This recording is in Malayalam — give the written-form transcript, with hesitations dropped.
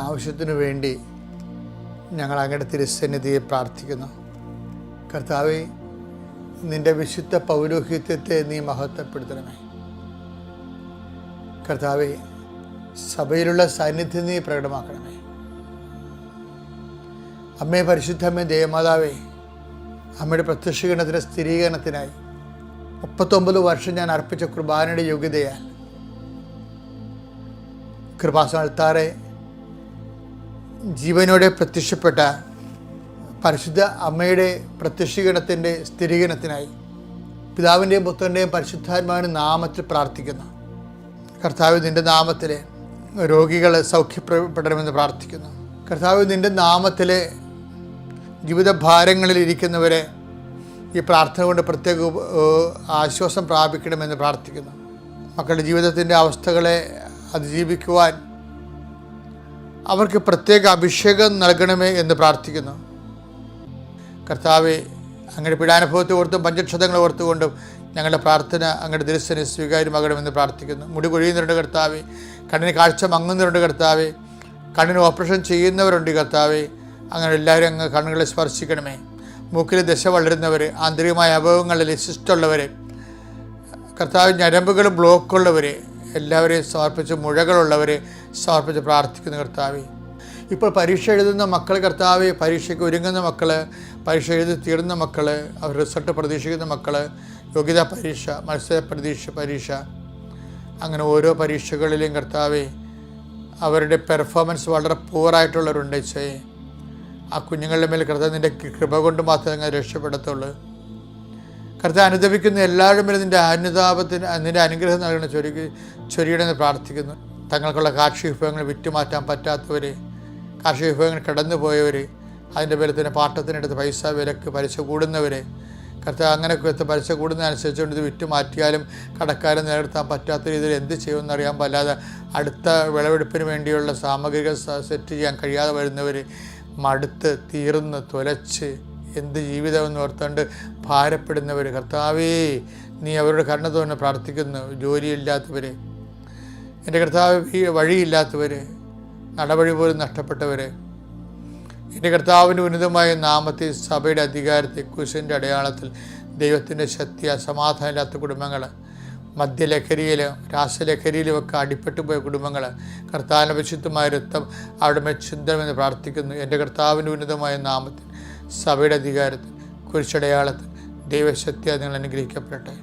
ആവശ്യത്തിനു വേണ്ടി ഞങ്ങൾ അങ്ങയുടെ തിരുസന്നിധിയെ പ്രാർത്ഥിക്കുന്നു. കർത്താവേ, നിൻ്റെ വിശുദ്ധ പൗരോഹിത്യത്തെ നീ മഹത്വപ്പെടുത്തണമേ. കർത്താവേ, സഭയിലുള്ള സാന്നിധ്യം നീ പ്രകടമാക്കണമേ. അമ്മേ, പരിശുദ്ധമ്മേ, ദേവമാതാവേ, അമ്മയുടെ പ്രത്യക്ഷീകരണത്തിൻ്റെ സ്ഥിരീകരണത്തിനായി 39 വർഷം ഞാൻ അർപ്പിച്ച കുർബാനയുടെ യോഗ്യതയാൽ കൃപാസനത്താറെ ജീവനോടെ പ്രത്യക്ഷപ്പെട്ട പരിശുദ്ധ അമ്മയുടെ പ്രത്യക്ഷീകരണത്തിൻ്റെ സ്ഥിരീകരണത്തിനായി പിതാവിൻ്റെയും പുത്രൻ്റെയും പരിശുദ്ധാത്മാവിൻ്റെ നാമത്തിൽ പ്രാർത്ഥിക്കുന്നു. കർത്താവ്, നിൻ്റെ നാമത്തിൽ രോഗികൾ സൗഖ്യപ്പെടണമെന്ന് പ്രാർത്ഥിക്കുന്നു. കർത്താവ്, നിൻ്റെ നാമത്തിൽ ജീവിതഭാരങ്ങളിൽ ഇരിക്കുന്നവരെ ഈ പ്രാർത്ഥന കൊണ്ട് പ്രത്യേക ആശ്വാസം പ്രാപിക്കണമെന്ന് പ്രാർത്ഥിക്കുന്നു. മക്കളുടെ ജീവിതത്തിൻ്റെ അവസ്ഥകളെ അതിജീവിക്കുവാൻ അവർക്ക് പ്രത്യേക അഭിഷേകം നൽകണമേ എന്ന് പ്രാർത്ഥിക്കുന്നു. കർത്താവെ, അങ്ങയുടെ പീഡാനുഭവത്തെ ഓർത്തും പഞ്ചക്ഷതങ്ങളെ ഓർത്തുകൊണ്ടും ഞങ്ങളുടെ പ്രാർത്ഥന അങ്ങയുടെ തിരുസന്നിധിയിൽ സ്വീകാര്യമാകണമെന്ന് പ്രാർത്ഥിക്കുന്നു. മുടി കൊഴിയുന്നവരുണ്ട് കർത്താവെ, കണ്ണിന് കാഴ്ച മങ്ങുന്നവരുണ്ട് കർത്താവെ, കണ്ണിന് ഓപ്പറേഷൻ ചെയ്യുന്നവരുണ്ട് കർത്താവെ. അങ്ങനെ എല്ലാവരും അങ്ങ് കണ്ണുകളെ സ്പർശിക്കണമേ. മൂക്കിൽ ദശ വളരുന്നവർ, ആന്തരികമായ അഭാവങ്ങളിൽ ശിഷ്ടമുള്ളവർ, കർത്താവ്, ഞരമ്പുകൾ ബ്ലോക്കുള്ളവർ എല്ലാവരെയും സമർപ്പിച്ച്, മുഴകളുള്ളവരെ സമർപ്പിച്ച് പ്രാർത്ഥിക്കുന്ന കർത്താവെ. ഇപ്പോൾ പരീക്ഷ എഴുതുന്ന മക്കൾ കർത്താവെ, പരീക്ഷയ്ക്ക് ഒരുങ്ങുന്ന മക്കൾ, പരീക്ഷ എഴുതി തീർന്ന മക്കൾ, അവർ റിസൾട്ട് പ്രതീക്ഷിക്കുന്ന മക്കൾ, യോഗ്യതാ പരീക്ഷ, മത്സര പരീക്ഷ, അങ്ങനെ ഓരോ പരീക്ഷകളിലെയും കർത്താവെ അവരുടെ പെർഫോമൻസ് വളരെ പൂറായിട്ടുള്ളവരുണ്ട്. ആ കുഞ്ഞുങ്ങളുടെ മേൽ കർത്താവ് നിൻ്റെ കൃപ കൊണ്ട് മാത്രമേ നിങ്ങൾ രക്ഷപ്പെടത്തുള്ളൂ. കർത്താവ്, അനുദപിക്കുന്ന എല്ലാവരുടെ മേലും നിൻ്റെ നിൻ്റെ അനുഗ്രഹം നൽകണ ചൊരിയണമെന്ന് പ്രാർത്ഥിക്കുന്നു. തങ്ങൾക്കുള്ള കാർഷിക വിഭവങ്ങൾ വിറ്റുമാറ്റാൻ പറ്റാത്തവർ, കാർഷിക വിഭവങ്ങൾ കടന്നുപോയവർ, അതിൻ്റെ പേരിൽ തന്നെ പാട്ടത്തിനെടുത്ത് പൈസ വിലക്ക് പലിശ കൂടുന്നവർ, കർത്താവ്, അങ്ങനെ പലിശ കൂടുന്നതനുസരിച്ചുകൊണ്ട് ഇത് വിറ്റുമാറ്റിയാലും കടക്കാരൻ നിലനിർത്താൻ പറ്റാത്ത രീതിയിൽ എന്ത് ചെയ്യുമെന്ന് അറിയാൻ പാടില്ലാതെ അടുത്ത വിളവെടുപ്പിന് വേണ്ടിയുള്ള സാമഗ്രികൾ സെറ്റ് ചെയ്യാൻ കഴിയാതെ വരുന്നവർ, മടുത്ത് തീർന്ന് തുലച്ച് എന്ത് ജീവിതമെന്ന് ഓർത്തുകൊണ്ട് ഭാരപ്പെടുന്നവർ, കർത്താവേ, നീ അവരുടെ കരുണ തോന്നെ പ്രാർത്ഥിക്കുന്നു. ജോലിയില്ലാത്തവർ, എൻ്റെ കർത്താവ്, വഴിയില്ലാത്തവർ, നടവഴി പോലും നഷ്ടപ്പെട്ടവർ, എൻ്റെ കർത്താവിൻ്റെ ഉന്നതമായ നാമത്തിൽ സഭയുടെ അധികാരത്തെ കുരിശിൻ്റെ അടയാളത്തിൽ ദൈവത്തിൻ്റെ ശക്തി, സമാധാനമില്ലാത്ത കുടുംബങ്ങൾ, മദ്യലഹരിയിലും രാസലഹരിയിലുമൊക്കെ അടിപ്പെട്ടു പോയ കുടുംബങ്ങൾ, കർത്താവിൻ്റെ വിശുദ്ധമായ രക്തം അവിടെ മേൽ ചിന്തണമെന്ന് പ്രാർത്ഥിക്കുന്നു. എൻ്റെ കർത്താവിൻ്റെ ഉന്നതമായ നാമത്തിൽ സഭയുടെ അധികാരത്തിൽ കുരിശടയാളത്തിൽ ദൈവശക്തിയാൽ നിങ്ങൾ അനുഗ്രഹിക്കപ്പെടട്ടെ.